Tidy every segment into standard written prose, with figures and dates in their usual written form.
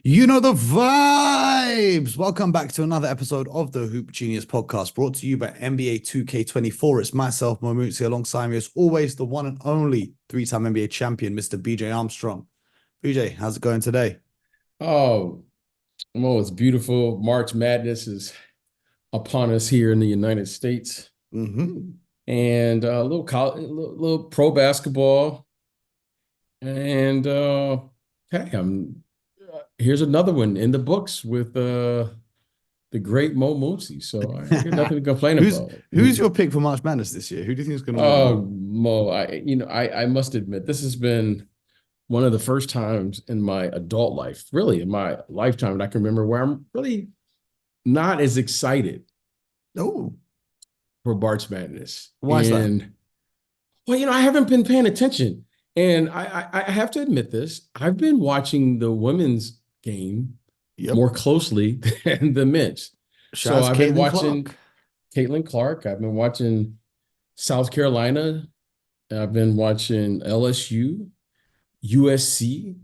You know the vibes. Welcome back to another episode of the Hoop Genius podcast, brought to you by NBA 2K24. It's myself, Momutsi, alongside me as always, the one and only three-time NBA champion, Mr. BJ Armstrong. BJ, how's it going today? Oh, Mo, it's beautiful. March Madness is upon us here in the United States, Mm-hmm. and a little college, little pro basketball, and hey, I'm here's another one in the books with the great Mo Moosey. So I got nothing to complain Who's about. who's your pick for March Madness this year? Who do you think is going to win? Oh, Mo, I must admit this has been one of the first times in my adult life, really in my lifetime, that I can remember where I'm really not as excited Oh, for March Madness. why is that? And well, I haven't been paying attention. And I have to admit this. I've been watching the women's game Yep. more closely than the men's. Shout So out to I've been Caitlin watching Clark. Caitlin Clark. I've been watching South Carolina. I've been watching LSU, USC.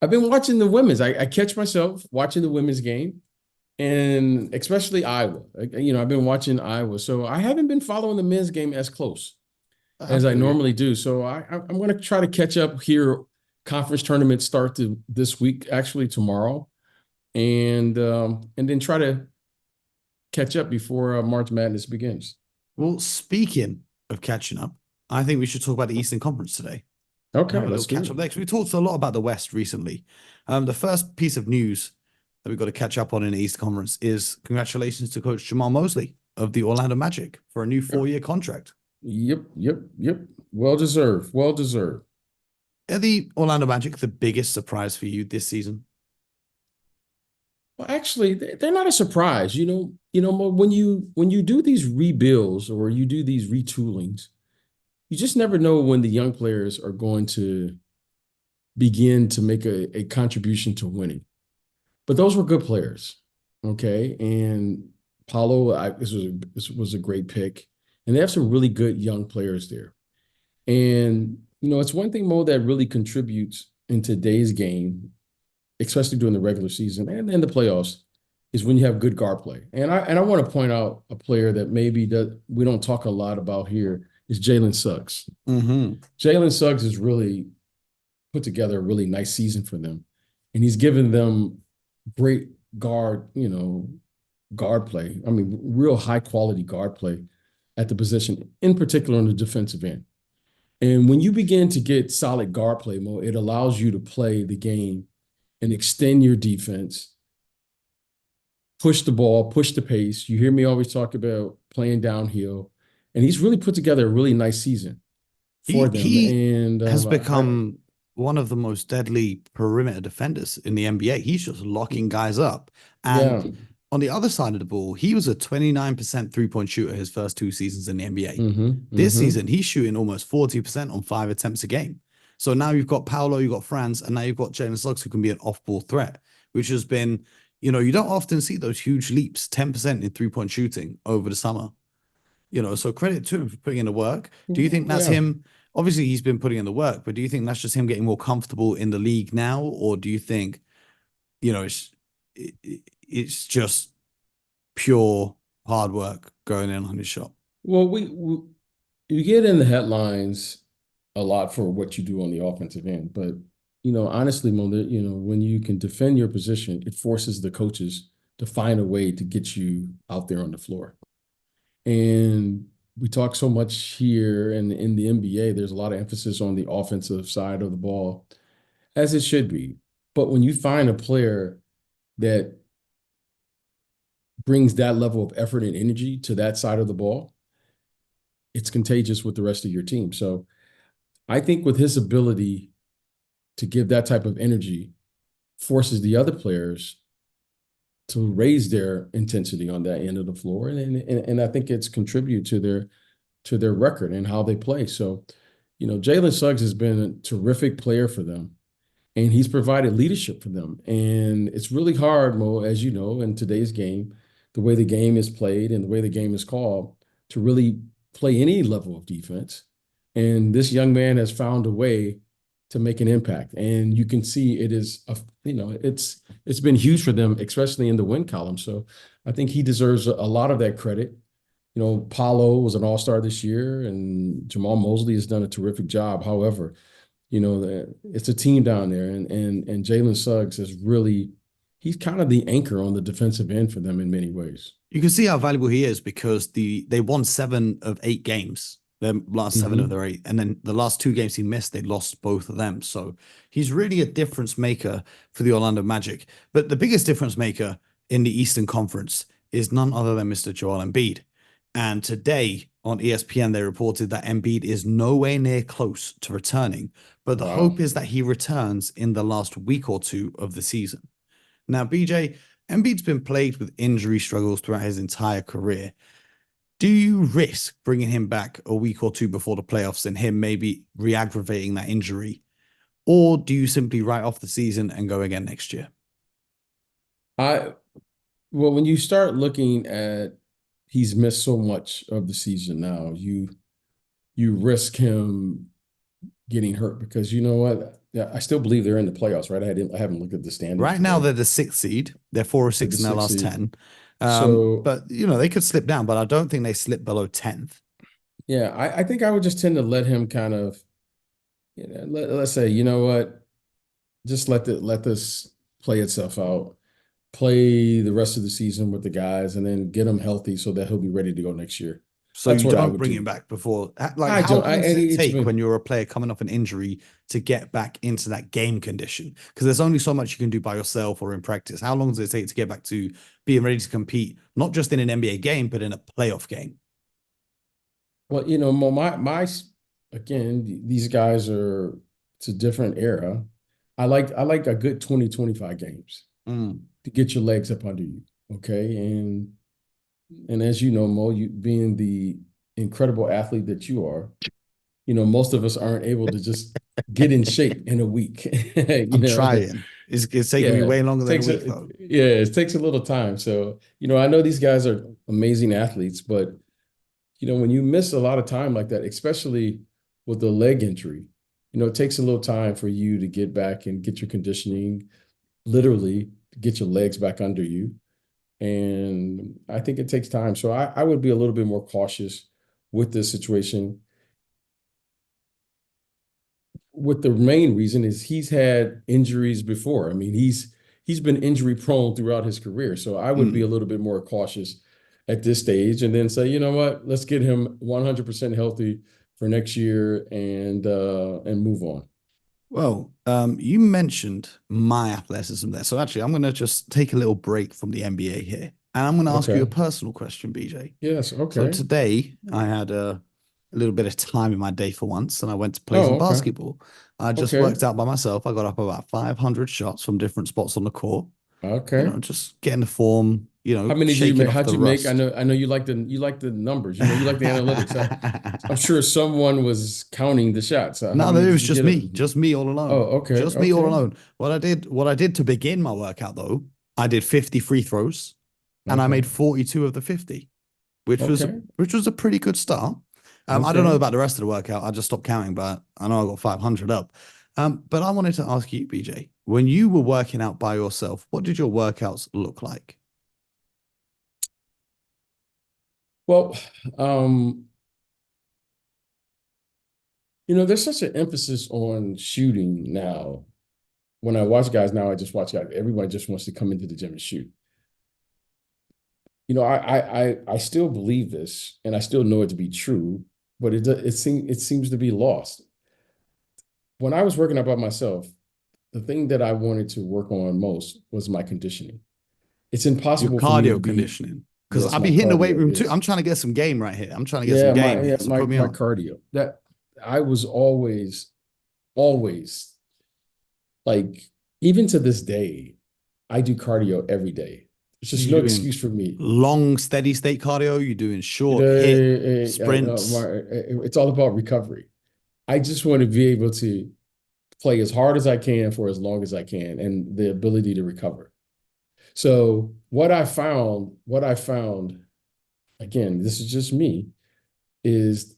I've been watching the women's. I catch myself watching the women's game and especially Iowa. I've been watching Iowa. So I haven't been following the men's game as close I as I feel you. normally do. So I'm going to try to catch up here. Conference tournaments start this week, actually tomorrow, and then try to catch up before March Madness begins. Well, speaking of catching up, I think we should talk about the Eastern Conference today. Okay, Have a little let's do catch it. up next. We talked a lot about the West recently. The first piece of news that we've got to catch up on in the East Conference is congratulations to Coach Jamahl Mosley of the Orlando Magic for a new Yeah. 4-year contract. Yep. Well deserved. Well deserved. Are the Orlando Magic the biggest surprise for you this season? Well, actually, they're not a surprise. When you do these rebuilds or you do these retoolings, you just never know when the young players are going to begin to make a contribution to winning. But those were good players, okay? And Paulo, this was a great pick, and they have some really good young players there. And it's one thing, Mo, that really contributes in today's game, especially during the regular season and in the playoffs, is when you have good guard play. And I want to point out a player that maybe we don't talk a lot about here is Jalen Suggs. Mm-hmm. Jalen Suggs has really put together a really nice season for them, and he's given them great guard play. I mean, real high quality guard play at the position, in particular on the defensive end. And when you begin to get solid guard play, Mo, it allows you to play the game and extend your defense, push the ball, push the pace. You hear me always talk about playing downhill, and he's really put together a really nice season for them. He And has become one of the most deadly perimeter defenders in the NBA. He's just locking guys up. yeah, And on the other side of the ball, he was a 29% three-point shooter his first two seasons in the NBA. This mm-hmm. season, he's shooting almost 40% on 5 attempts a game. So now you've got Paolo, you've got Franz, and now you've got Jalen Suggs, who can be an off-ball threat, which has been, you don't often see those huge leaps, 10% in three-point shooting over the summer. So credit to him for putting in the work. Do you think that's Yeah. him? Obviously, he's been putting in the work, but do you think that's just him getting more comfortable in the league now? Or do you think, it's just pure hard work going in on his shot? Well, you get in the headlines a lot for what you do on the offensive end, but honestly, Mo, when you can defend your position, it forces the coaches to find a way to get you out there on the floor. And we talk so much here and in the NBA, there's a lot of emphasis on the offensive side of the ball, as it should be. But when you find a player that brings that level of effort and energy to that side of the ball, it's contagious with the rest of your team. So I think with his ability to give that type of energy forces the other players to raise their intensity on that end of the floor. And I think it's contributed to their record and how they play. So, Jalen Suggs has been a terrific player for them, and he's provided leadership for them. And it's really hard, Mo, as you know, in today's game, the way the game is played and the way the game is called, to really play any level of defense. And this young man has found a way to make an impact. And you can see it is, it's been huge for them, especially in the win column. So I think he deserves a lot of that credit. Paolo was an all-star this year, and Jamahl Mosley has done a terrific job. However, it's a team down there, and Jalen Suggs is really he's kind of the anchor on the defensive end for them in many ways. You can see how valuable he is because they won 7 of 8 games, their last 7 of their 8, and then the last 2 games he missed, they lost both of them. So he's really a difference maker for the Orlando Magic. But the biggest difference maker in the Eastern Conference is none other than Mr. Joel Embiid. And today on ESPN, they reported that Embiid is nowhere near close to returning, but the hope is that he returns in the last week or 2 of the season. Now, BJ, Embiid's been plagued with injury struggles throughout his entire career. Do you risk bringing him back a week or 2 before the playoffs and him maybe re-aggravating that injury? Or do you simply write off the season and go again next year? Well, when you start looking at he's missed so much of the season now, you risk him getting hurt because you know what? Yeah, I still believe they're in the playoffs, right? I haven't looked at the standings. Right now, they're the 6th seed. They're 4 or 6 in their last 10. But they could slip down, but I don't think they slip below 10th. Yeah, I think I would just tend to let him kind of, let's say, you know what, just let this play itself out, play the rest of the season with the guys, and then get him healthy so that he'll be ready to go next year. So you don't bring him back before. Like, how long does it take when you're a player coming off an injury to get back into that game condition? Because there's only so much you can do by yourself or in practice. How long does it take to get back to being ready to compete, not just in an NBA game, but in a playoff game? Well, again, these guys it's a different era. I like a good 20, 25 games to get your legs up under you. Okay. And as you know, Mo, you being the incredible athlete that you are, most of us aren't able to just get in shape in a week. I'm trying. It's taking me way longer than a week, though. Yeah, it takes a little time. So, I know these guys are amazing athletes, but, when you miss a lot of time like that, especially with the leg injury, it takes a little time for you to get back and get your conditioning, literally get your legs back under you. And I think it takes time. So I would be a little bit more cautious with this situation. With the main reason is he's had injuries before. I mean, he's been injury prone throughout his career. So I would be a little bit more cautious at this stage and then say, you know what, let's get him 100% healthy for next year and move on. Well, you mentioned my athleticism there. So actually, I'm going to just take a little break from the NBA here. And I'm going to ask you a personal question, BJ. Yes, okay. So today, I had a little bit of time in my day for once, and I went to play some basketball. I just worked out by myself. I got up about 500 shots from different spots on the court. Okay. Just getting the form, How many did you make? How'd you make? I know you like the numbers. You like the analytics. I'm sure someone was counting the shots. No, it was just me all alone. Oh, okay. Just me all alone. What I did to begin my workout though, I did 50 free throws and I made 42 of the 50, which was a pretty good start. I don't know about the rest of the workout. I just stopped counting, but I know I got 500 up. But I wanted to ask you, BJ, when you were working out by yourself, what did your workouts look like? Well, there's such an emphasis on shooting now. When I watch guys now, I just watch guys. Everybody just wants to come into the gym and shoot. I still believe this, and I still know it to be true, but it seems to be lost. When I was working out by myself, the thing that I wanted to work on most was my conditioning. It's impossible for me to be conditioning. Because I'll be hitting the weight room too. I'm trying to get some game right here. I'm trying to get some game. So my cardio. That I was always, like, even to this day, I do cardio every day. It's just no excuse for me. Long, steady state cardio. You're doing short hit sprints. It's all about recovery. I just want to be able to play as hard as I can for as long as I can, and the ability to recover. So what I found, again, this is just me, is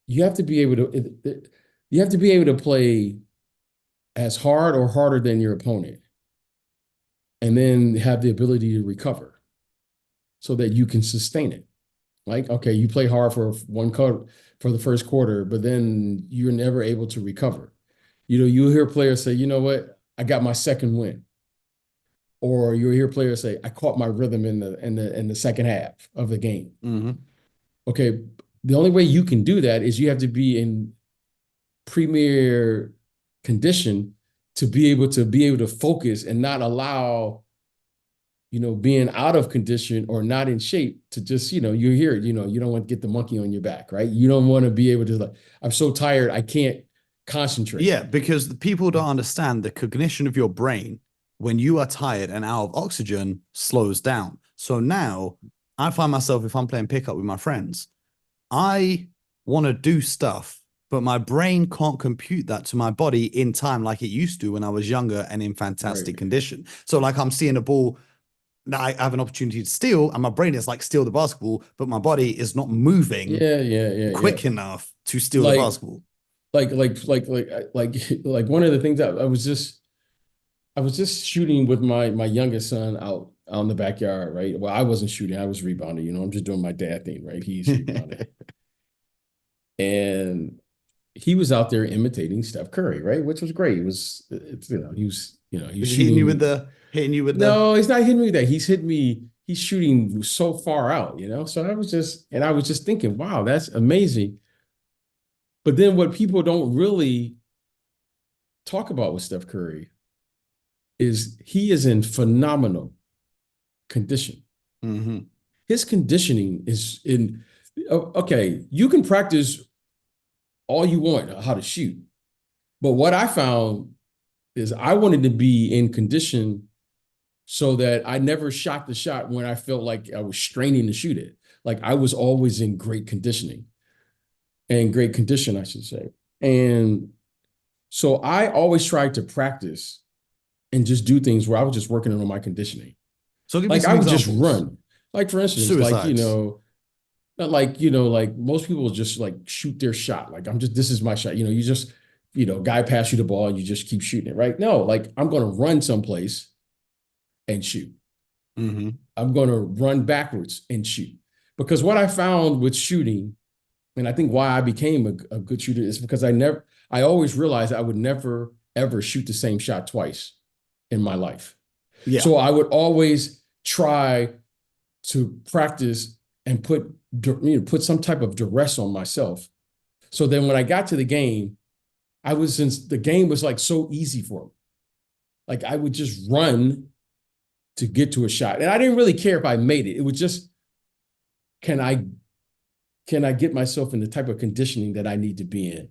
you have to be able to play as hard or harder than your opponent and then have the ability to recover so that you can sustain it. Like, okay, you play hard for one quarter for the first quarter, but then you're never able to recover. You'll hear players say, you know what, I got my second win. Or you'll hear players say, I caught my rhythm in the second half of the game. Mm-hmm. Okay, the only way you can do that is you have to be in premier condition to be able to focus and not allow, being out of condition or not in shape to just, you hear it, you don't want to get the monkey on your back, right? You don't want to be able to, like, I'm so tired, I can't concentrate. Yeah, because the people don't understand the cognition of your brain when you are tired and out of oxygen slows down. So now I find myself, if I'm playing pickup with my friends, I want to do stuff, but my brain can't compute that to my body in time like it used to when I was younger and in fantastic condition. So like I'm seeing a ball that I have an opportunity to steal, and my brain is like, steal the basketball, but my body is not moving quick enough to steal the basketball. Like one of the things that I was just shooting with my youngest son out in the backyard, right? Well, I wasn't shooting, I was rebounding, I'm just doing my dad thing, right? He's rebounding. And he was out there imitating Steph Curry, right? Which was great. He was hitting you with the No, he's not hitting me with that. He's shooting so far out, So I was just thinking, wow, that's amazing. But then what people don't really talk about with Steph Curry is he is in phenomenal condition. Mm-hmm. His conditioning is okay, you can practice all you want how to shoot. But what I found is I wanted to be in condition so that I never shot the shot when I felt like I was straining to shoot it. Like I was always in great condition, I should say. And so I always tried to practice and just do things where I was just working on my conditioning. So like I would just run. Like for instance, Suicides. like most people just like shoot their shot. Like this is my shot. You just, guy pass you the ball and you just keep shooting it, right? No, like I'm going to run someplace and shoot. Mm-hmm. I'm going to run backwards and shoot. Because what I found with shooting, and I think why I became a good shooter, is because I always realized I would never, ever shoot the same shot twice in my life. Yeah. So I would always try to practice and put some type of duress on myself. So then when I got to the game, the game was like so easy for me. Like I would just run to get to a shot. And I didn't really care if I made it. It was just, can I get myself in the type of conditioning that I need to be in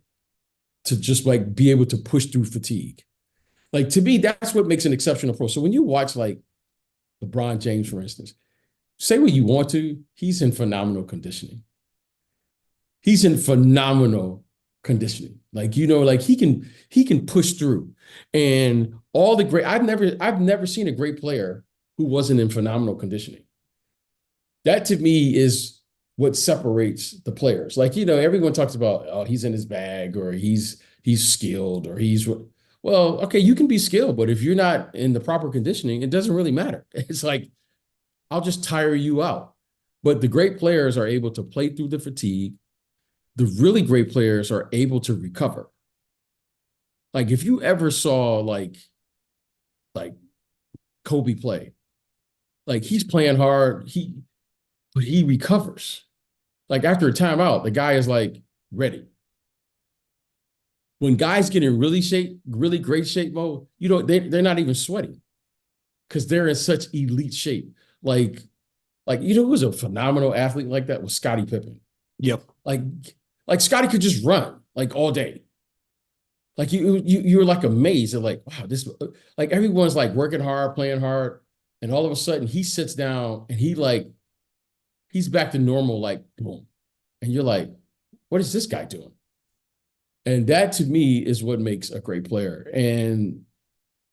to just like be able to push through fatigue? Like to me, that's what makes an exceptional pro. So when you watch like LeBron James, for instance, say what you want to, he's in phenomenal conditioning. He's in phenomenal conditioning. Like, like he can push through. And all the great, I've never seen a great player who wasn't in phenomenal conditioning. That to me is what separates the players. Like, everyone talks about, oh, he's in his bag, or he's skilled, or well, okay, you can be skilled, but if you're not in the proper conditioning, it doesn't really matter. It's like, I'll just tire you out. But the great players are able to play through the fatigue. The really great players are able to recover. Like if you ever saw like Kobe play, like he's playing hard, but he recovers. Like after a timeout, the guy is like ready. When guys get in really great shape mode, they're not even sweating because they're in such elite shape. Like who was a phenomenal athlete like that was Scottie Pippen. Yep. Like Scottie could just run like all day. Like you're like amazed at like, wow, this, like everyone's like working hard, playing hard. And all of a sudden he sits down and he's back to normal, like boom. And you're like, what is this guy doing? And that to me is what makes a great player. And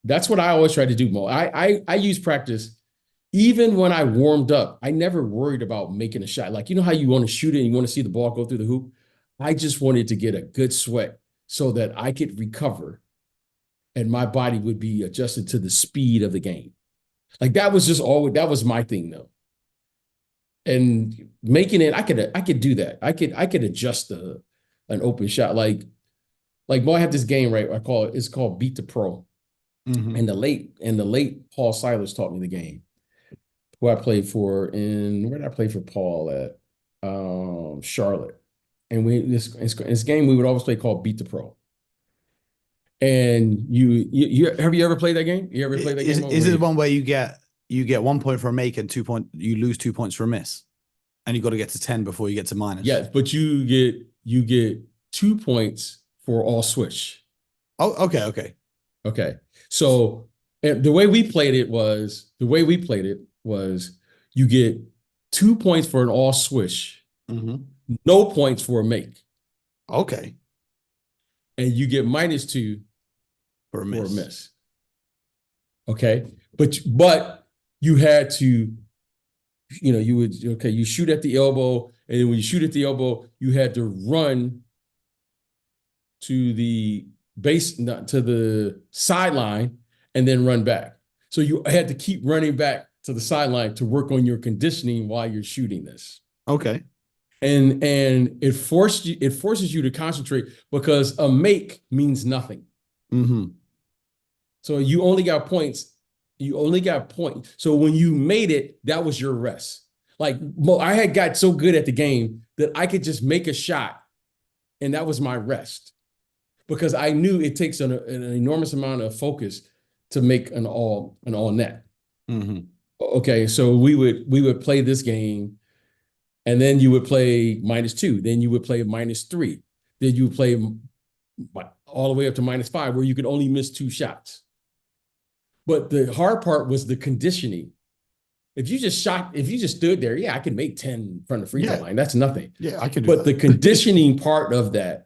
that's what I always try to do, Mo. I use practice. Even when I warmed up, I never worried about making a shot. Like, how you want to shoot it and you want to see the ball go through the hoop? I just wanted to get a good sweat so that I could recover and my body would be adjusted to the speed of the game. Like that was just all that was my thing though. And making it, I could do that. I could adjust an open shot. Like boy, I have this game, right? It's called Beat the Pro. Mhm. And the late Paul Silas taught me the game, who I played for in where did I play for Paul at? Charlotte. And this game we would always play called Beat the Pro. And you have you ever played that game? You ever played that game? Is it the one where you get 1 point for a make and you lose 2 points for a miss, and you got to get to 10 before you get to minus? Yes, but you get 2 points for all switch. Oh, okay. Okay. So and the way we played it was you get 2 points for an all switch, Mhm. no points for a make, Okay. and you get -2 For a for a miss. miss. Okay. But you had to, you shoot at the elbow, and then when you shoot at the elbow, you had to run to the base, not to the sideline, and then run back. So you had to keep running back to the sideline to work on your conditioning while you're shooting this. Okay. And it forces you to concentrate because a make means nothing. Mm-hmm. So you only got points. You only got points. So when you made it, that was your rest. Like I had got so good at the game that I could just make a shot, and that was my rest, because I knew it takes an enormous amount of focus to make an all net. Mm-hmm. Okay, so we would play this game, and then you would play -2, then you would play -3, then you would play all the way up to -5, where you could only miss 2 shots. But the hard part was the conditioning. If you just stood there, yeah, I could make 10 from the free throw line. That's nothing. Yeah, I could do But that. the conditioning part of that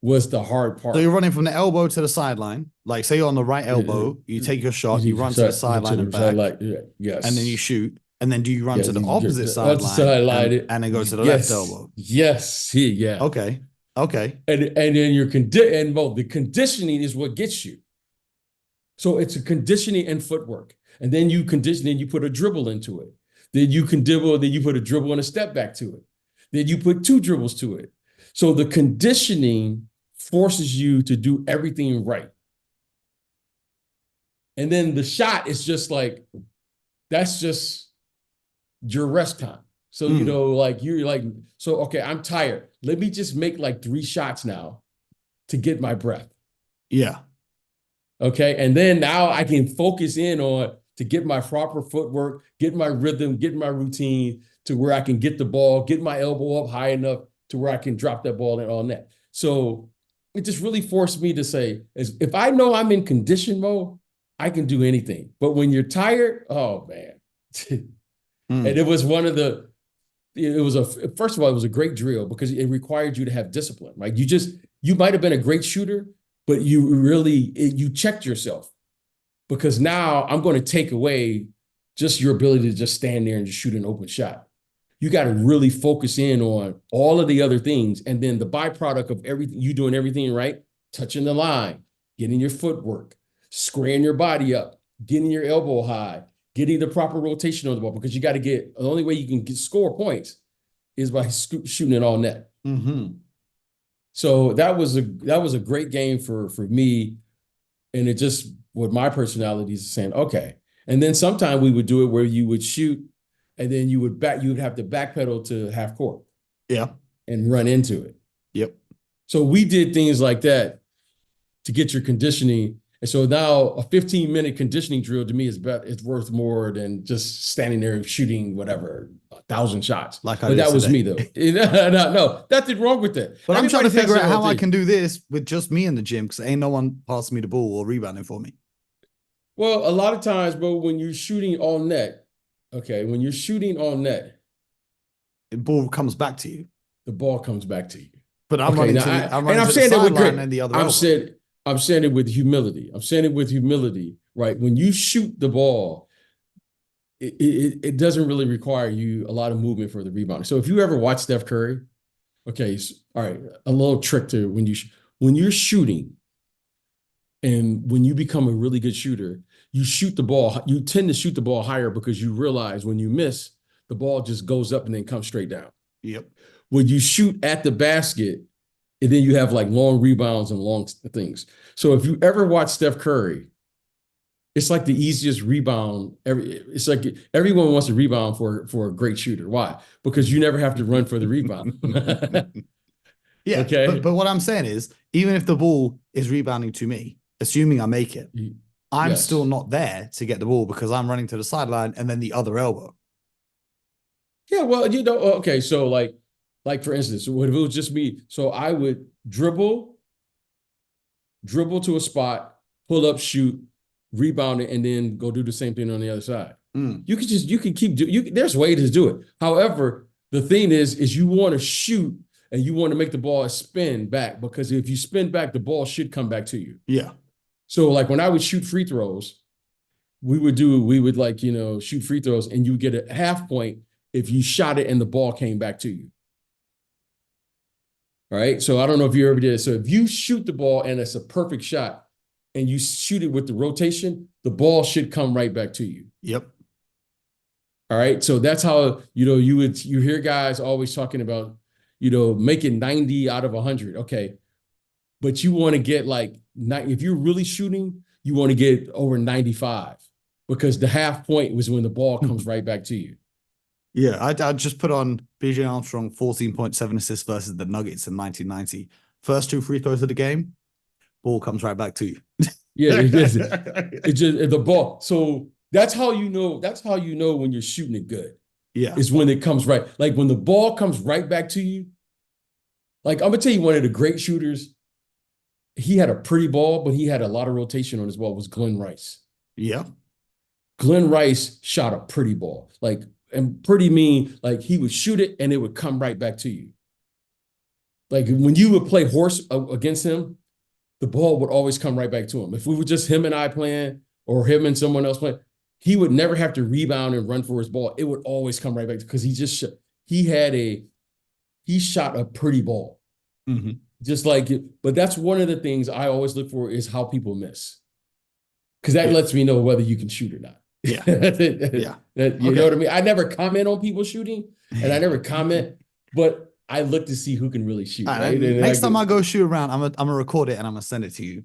was the hard part. So you're running from the elbow to the sideline. Like, say you're on the right elbow, you take your shot, you run to the sideline and back, yes, and then you shoot. And then do you run to the opposite other sideline and then go to the left elbow? Yes, yeah. Okay. And then the conditioning is what gets you. So it's a conditioning and footwork. And then you put a dribble into it. Then you put a dribble and a step back to it. Then you put 2 dribbles to it. So the conditioning forces you to do everything right. And then the shot is just like, that's just your rest time. So, you're like, so, okay, I'm tired. Let me just make like 3 shots now to get my breath. Yeah. Okay. And then now I can focus in on to get my proper footwork, get my rhythm, get my routine to where I can get the ball, get my elbow up high enough to where I can drop that ball in on net. So it just really forced me to say, if I know I'm in condition mode, I can do anything. But when you're tired, oh man. And it was first of all, it was a great drill because it required you to have discipline, right? You might have been a great shooter, but you checked yourself, because now I'm going to take away just your ability to just stand there and just shoot an open shot. You got to really focus in on all of the other things. And then the byproduct of everything, you doing everything right, touching the line, getting your footwork, squaring your body up, getting your elbow high, getting the proper rotation on the ball, because you got to the only way you can score points is by shooting it all net. Mm-hmm. So that was a great game for me. And it just, with my personality, is saying, okay. And then sometime we would do it where you would shoot, and then you would have to backpedal to half court. Yeah. And run into it. Yep. So we did things like that to get your conditioning. And so now a 15-minute conditioning drill to me it's worth more than just standing there and shooting 1,000 shots. But that was me though. No, nothing wrong with that. But I'm trying to figure out how I can do this with just me in the gym, because ain't no one passing me the ball or rebounding for me. Well, a lot of times, bro, when you're shooting all net, the ball comes back to you. The ball comes back to you. But I'm saying that with grit. And the other I'm saying it with humility. Right? When you shoot the ball, it doesn't really require you a lot of movement for the rebound. So if you ever watch Steph Curry, okay, all right, a little trick to when you're shooting, and when you become a really good shooter, you tend to shoot the ball higher because you realize when you miss, the ball just goes up and then comes straight down. Yep. When you shoot at the basket, and then you have like long rebounds and long things. So if you ever watch Steph Curry, it's like the easiest rebound. It's like everyone wants to rebound for a great shooter. Why? Because you never have to run for the rebound. Yeah. Okay. But what I'm saying is, even if the ball is rebounding to me, assuming I make it, I'm still not there to get the ball because I'm running to the sideline and then the other elbow. Yeah, well, okay. So like for instance, if it was just me, so I would dribble to a spot, pull up, shoot, rebound it, and then go do the same thing on the other side. You can keep there's ways to do it. However, the thing is you want to shoot and you want to make the ball spin back, because if you spin back, the ball should come back to you. Yeah. So like when I would shoot free throws, we would like, shoot free throws and you get a half point if you shot it and the ball came back to you. All right. So I don't know if you ever did it. So if you shoot the ball and it's a perfect shot and you shoot it with the rotation, the ball should come right back to you. Yep. All right. So that's how, you hear guys always talking about, making 90 out of 100. Okay. But you want to get if you're really shooting, you want to get over 95, because the half point was when the ball comes right back to you. Yeah, I'd just put on B.J. Armstrong 14.7 assists versus the Nuggets in 1990. First 2 free throws of the game, ball comes right back to you. Yeah, it just the ball. So that's how you know. That's how you know when you're shooting it good. Yeah, is when it comes right. Like when the ball comes right back to you. Like I'm gonna tell you, one of the great shooters. He had a pretty ball, but he had a lot of rotation on his ball. Was Glenn Rice? Yeah, Glenn Rice shot a pretty ball. And pretty mean, like he would shoot it and it would come right back to you. Like when you would play horse against him, the ball would always come right back to him. If we were just him and I playing, or him and someone else playing, he would never have to rebound and run for his ball. It would always come right back, because he shot a pretty ball. Mm-hmm. Just like it. But that's one of the things I always look for, is how people miss. Because that lets me know whether you can shoot or not. Yeah. Yeah. You know what I mean? I never comment on people shooting, and I never comment, but I look to see who can really shoot. Right? Next time I go shoot around, I'm gonna record it and I'm gonna send it to you.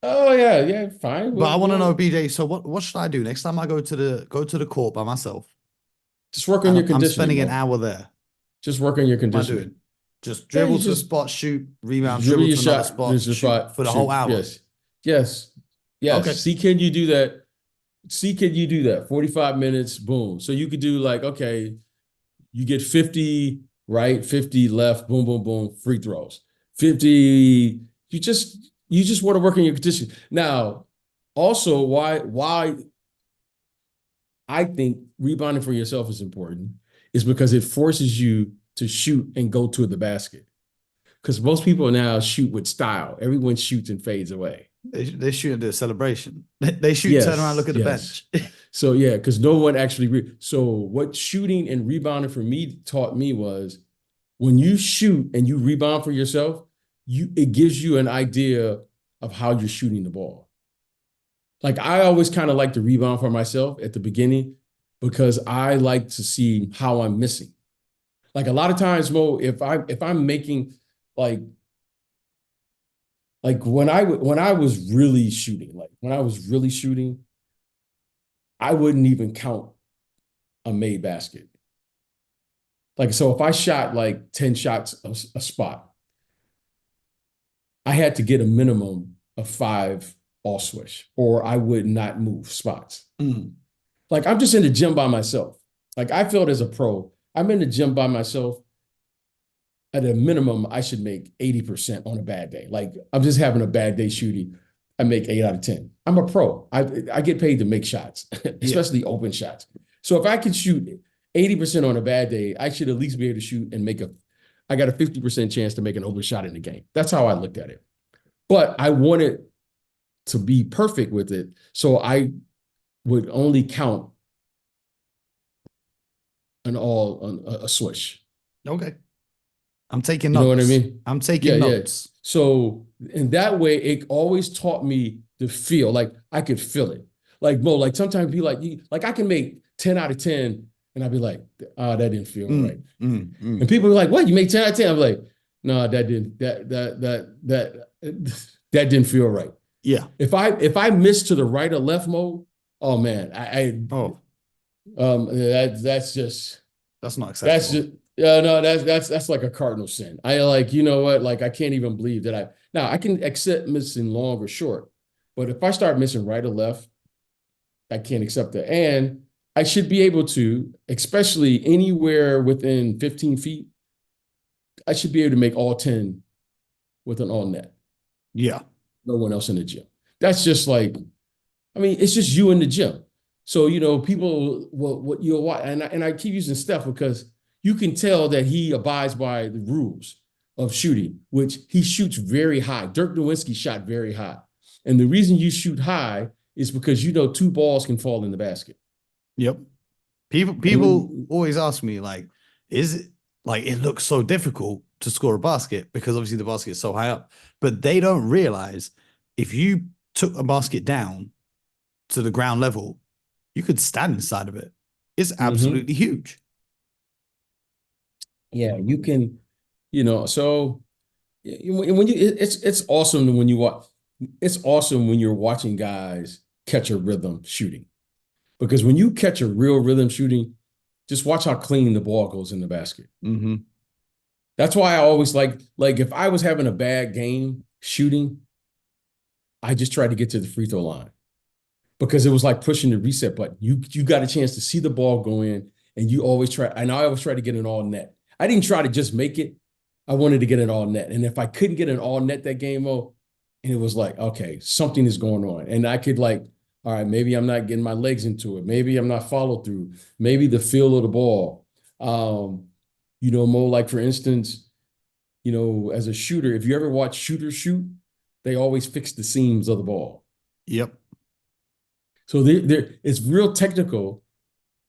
Oh yeah, fine. But I want to know, BJ. So what should I do next time I go to the court by myself? Just work on your conditioning. I'm spending an hour there. Just work on your conditioning. What am I doing? Just dribble to the spot, shoot, rebound, dribble to another spot, shoot for the whole hour. Yes. Okay. See, can you do that? 45 minutes, boom. So you could do you get 50 right, 50 left, boom, boom, boom, free throws. 50, you just want to work on your conditioning. Now, also why I think rebounding for yourself is important is because it forces you to shoot and go to the basket. Because most people now shoot with style. Everyone shoots and fades away. They shoot into a celebration. They shoot, turn around, look at the bench. So yeah, because no one actually. So what shooting and rebounding for me taught me was, when you shoot and you rebound for yourself, it gives you an idea of how you're shooting the ball. Like I always kind of like to rebound for myself at the beginning, because I like to see how I'm missing. Like a lot of times, Mo, if I'm making like when I was really shooting, I wouldn't even count a made basket. Like, so if I shot 10 shots a spot, I had to get a minimum of 5 all switch, or I would not move spots. Like I'm just in the gym by myself. Like I felt as a pro, I'm in the gym by myself. At a minimum, I should make 80% on a bad day. Like I'm just having a bad day shooting. I make 8 out of 10. I'm a pro. I get paid to make shots, especially open shots. So if I can shoot 80% on a bad day, I should at least be able to shoot and I got a 50% chance to make an open shot in the game. That's how I looked at it. But I wanted to be perfect with it. So I would only count a switch. Okay. I'm taking notes. You know what I mean? I'm taking notes. So in that way, it always taught me to feel like I could feel it. like Mo, like sometimes be like, like I can make 10 out of 10, and I'd be like, oh, that didn't feel right. And people are like, what? You make 10 out of 10? I'm like, no, that didn't feel right. Yeah. If I miss to the right or left, Mo, oh man, that's just not acceptable. That's just no, that's like a cardinal sin. I like, you know what? Like I can't even believe that now I can accept missing long or short, but if I start missing right or left, I can't accept that. And I should be able to, especially anywhere within 15 feet, I should be able to make all 10 with an all net. Yeah. No one else in the gym. That's just like, I mean, it's just you in the gym. So, you know, people, what you'll watch, and I keep using Steph because you can tell that he abides by the rules of shooting, which he shoots very high. Dirk Nowitzki shot very high. And the reason you shoot high is because you know 2 balls can fall in the basket. Yep. People always ask me, like, is it like it looks so difficult to score a basket because obviously the basket is so high up, but they don't realize if you took a basket down to the ground level, you could stand inside of it. It's absolutely huge. Yeah, you can, you know, so when you it's awesome when you watch, it's awesome when you're watching guys catch a rhythm shooting. Because when you catch a real rhythm shooting, just watch how clean the ball goes in the basket. That's why I always like if I was having a bad game shooting, I just tried to get to the free throw line because it was like pushing the reset button. You got a chance to see the ball go in, and I always try to get an all net. I didn't try to just make it. I wanted to get an all net. And if I couldn't get an all net that game, and it was like, okay, something is going on. And I could like, all right, maybe I'm not getting my legs into it. Maybe I'm not follow through. Maybe the feel of the ball. You know, Mo, like for instance, you know, as a shooter, if you ever watch shooters shoot, they always fix the seams of the ball. Yep. So it's real technical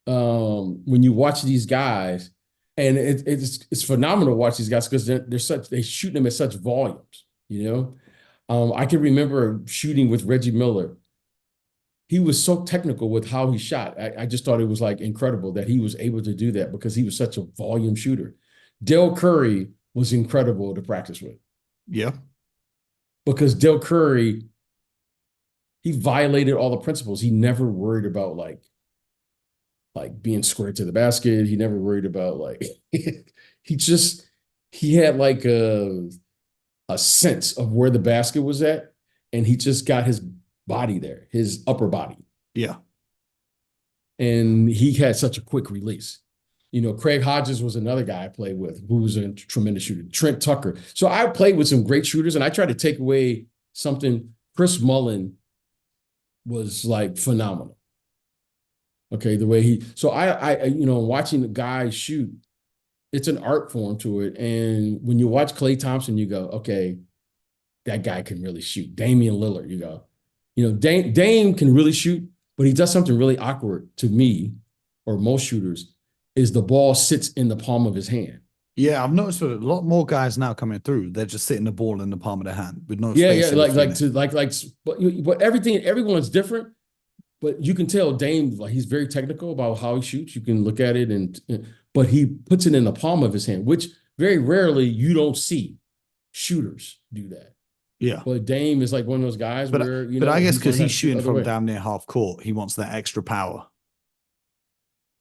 when you watch these guys, and it's phenomenal to watch these guys because they shoot them at such volumes. You know, I can remember shooting with Reggie Miller. He was so technical with how he shot. I just thought it was like incredible that he was able to do that because he was such a volume shooter. Del Curry was incredible to practice with. Yeah. Because Del Curry, he violated all the principles. He never worried about like being squared to the basket. He never worried about like he had like a sense of where the basket was at, and he just got his body there, his upper body. Yeah. And he had such a quick release. You know, Craig Hodges was another guy I played with who was a tremendous shooter. Trent Tucker. So I played with some great shooters, and I tried to take away something. Chris Mullin was like phenomenal. Okay, the way so I you know, watching the guys shoot, it's an art form to it. And when you watch Klay Thompson, you go, okay, that guy can really shoot. Damian Lillard, you go, you know, Dame can really shoot, but he does something really awkward to me, or most shooters, is the ball sits in the palm of his hand. Yeah, I've noticed a lot more guys now coming through. They're just sitting the ball in the palm of their hand with no space. But everyone's different. But you can tell Dame, like, he's very technical about how he shoots. You can look at it, but he puts it in the palm of his hand, which very rarely you don't see shooters do that. Yeah. But Dame is like one of those guys where, you know. But I guess because he's shooting from damn near half court, he wants that extra power.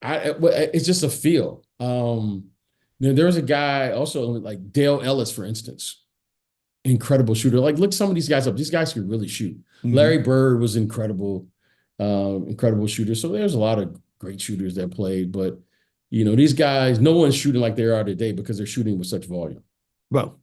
It's just a feel. There's a guy also like Dale Ellis, for instance. Incredible shooter. Like, look some of these guys up. These guys can really shoot. Larry Bird was incredible. Incredible shooter. So there's a lot of great shooters that played, but you know, these guys, no one's shooting like they are today because they're shooting with such volume. Well,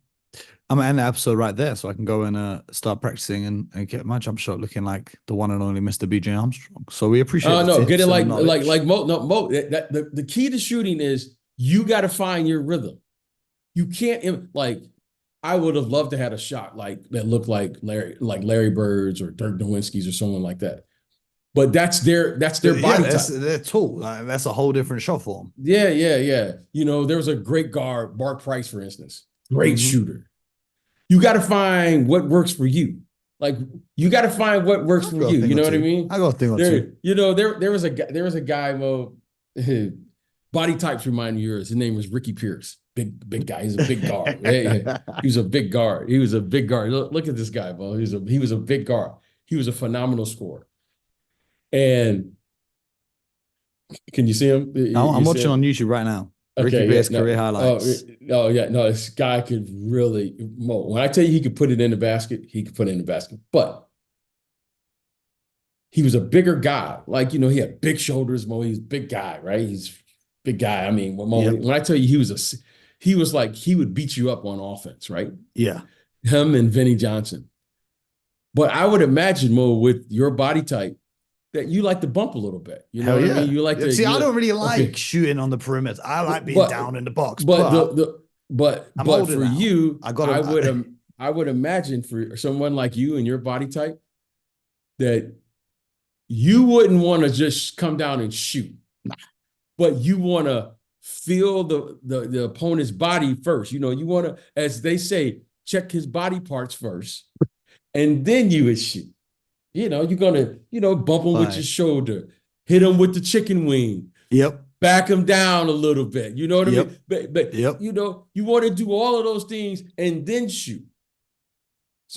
I'm gonna end the episode right there so I can go and start practicing and get my jump shot looking like the one and only Mr. BJ Armstrong. So we appreciate it. No, get it like Mo. The key to shooting is you got to find your rhythm. You can't like. I would have loved to have a shot like that looked like Larry Bird's or Dirk Nowitzki's or someone like that. But that's their body type. Their tool. That's a whole different shot form. Yeah. You know, there was a great guard, Bart Price, for instance. Great shooter. You got to find what works for you. Like you got to find what works for you. You know what I mean? I got a thing or two. There was a guy, Mo. Body types remind me of yours. His name was Ricky Pierce. Big guy. He's a big guard. Yeah. He was a big guard. Look at this guy, Mo. He was a big guard. He was a phenomenal scorer. And can you see him? I'm watching on YouTube right now. Ricky Pierce career highlights. Oh yeah, no, this guy could really. Mo, when I tell you he could put it in the basket, he could put it in the basket. But he was a bigger guy. Like, he had big shoulders, Mo. He's a big guy, right? He's a big guy. I mean, when I tell you he was like, he would beat you up on offense, right? Yeah. Him and Vinnie Johnson. But I would imagine, Mo, with your body type, that you like to bump a little bit. You know what I mean? You like to see. I don't really like shooting on the perimeter. I like being down in the box. But for you, I would imagine for someone like you and your body type that you wouldn't want to just come down and shoot, but you want to feel the opponent's body first. You want to, as they say, check his body parts first, and then you would shoot. You're going to, bump him with your shoulder, hit him with the chicken wing. Yep. Back him down a little bit. You know what I mean? But you want to do all of those things and then shoot.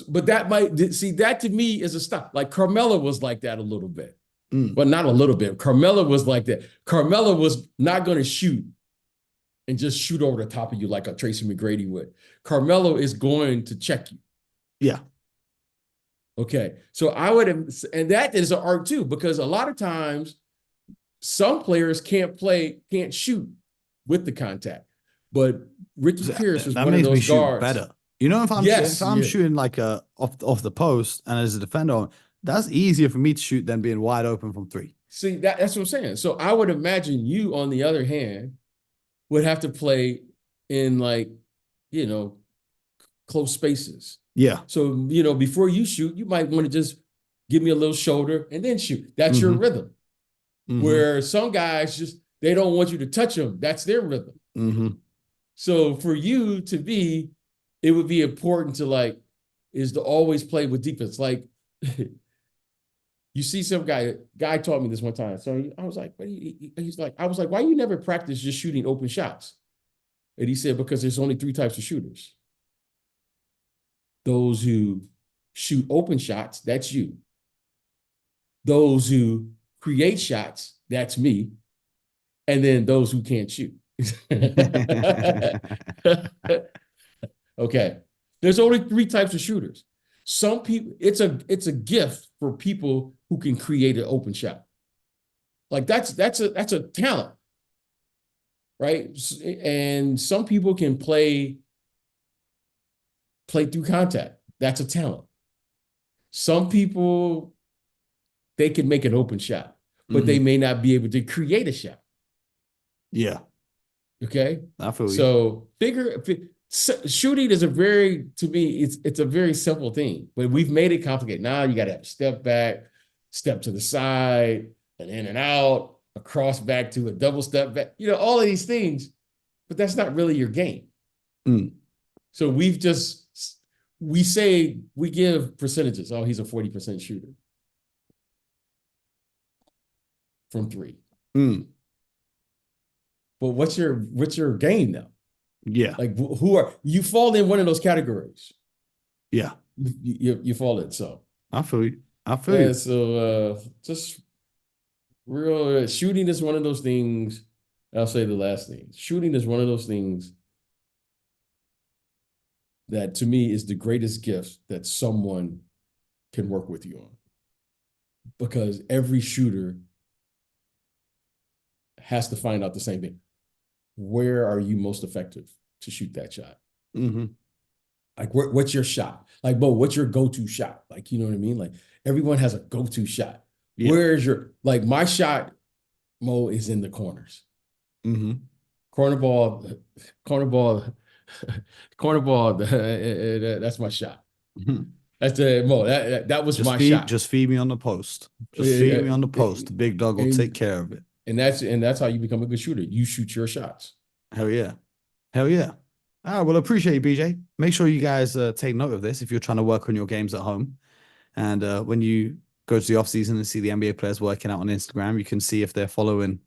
But that to me is a stop. Like Carmelo was like that a little bit. But not a little bit. Carmelo was like that. Carmelo was not going to shoot and just shoot over the top of you like a Tracy McGrady would. Carmelo is going to check you. Yeah. Okay, so and that is an art too, because a lot of times some players can't shoot with the contact. But Ricky Pierce was one of those guards. Better. If I'm shooting like off the post and as a defender, that's easier for me to shoot than being wide open from three. See, that's what I'm saying. So I would imagine you, on the other hand, would have to play in close spaces. Yeah. So, before you shoot, you might want to just give me a little shoulder and then shoot. That's your rhythm. Where some guys they don't want you to touch them. That's their rhythm. So for you it would be important to always play with defense. Like you see some guy taught me this one time. So I was like, I was like, why you never practice just shooting open shots? And he said, because there's only 3 types of shooters. Those who shoot open shots, that's you. Those who create shots, that's me. And then those who can't shoot. Okay. There's only 3 types of shooters. Some people, it's a gift for people who can create an open shot. Like that's a talent, right? And some people can play through contact. That's a talent. Some people, they can make an open shot, but they may not be able to create a shot. Yeah. Okay. I feel you. So shooting is to me, it's a very simple thing, but we've made it complicated. Now you got to have a step back, step to the side, an in and out, a cross back to a double step back, all of these things, but that's not really your game. So we say, we give percentages. Oh, he's a 40% shooter from 3. But what's your game now? Yeah. Like you fall in one of those categories. Yeah. You fall in. So I feel you. So just real shooting is one of those things. I'll say the last thing. Shooting is one of those things that to me is the greatest gift that someone can work with you on. Because every shooter has to find out the same thing. Where are you most effective to shoot that shot? Like, what's your shot? Like, Bo, what's your go-to shot? Like, you know what I mean? Like, everyone has a go-to shot. Yeah. Where's my shot, Mo, is in the corners. Corner ball, that's my shot. That's the Mo. That was my shot. Just feed me on the post. Feed me on the post. The big dog will take care of it. And that's how you become a good shooter. You shoot your shots. Hell yeah. All right, well, appreciate you, BJ. Make sure you guys take note of this if you're trying to work on your games at home. And when you go to the offseason and see the NBA players working out on Instagram, you can see if they're following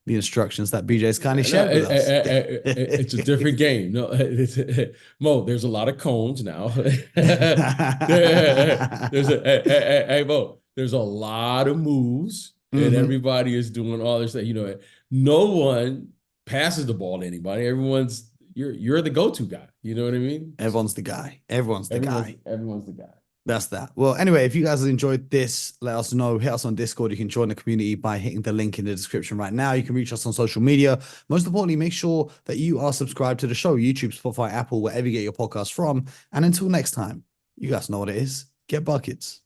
the instructions that BJ's kind of shared with us. It's a different game. No, Mo, there's a lot of cones now. Hey, Mo, there's a lot of moves, and everybody is doing all this stuff. No one passes the ball to anybody. You're the go-to guy. You know what I mean? Everyone's the guy. Everyone's the guy. Everyone's the guy. That's that. Well, anyway, if you guys have enjoyed this, let us know. Hit us on Discord. You can join the community by hitting the link in the description right now. You can reach us on social media. Most importantly, make sure that you are subscribed to the show, YouTube, Spotify, Apple, wherever you get your podcast from. And until next time, you guys know what it is. Get buckets.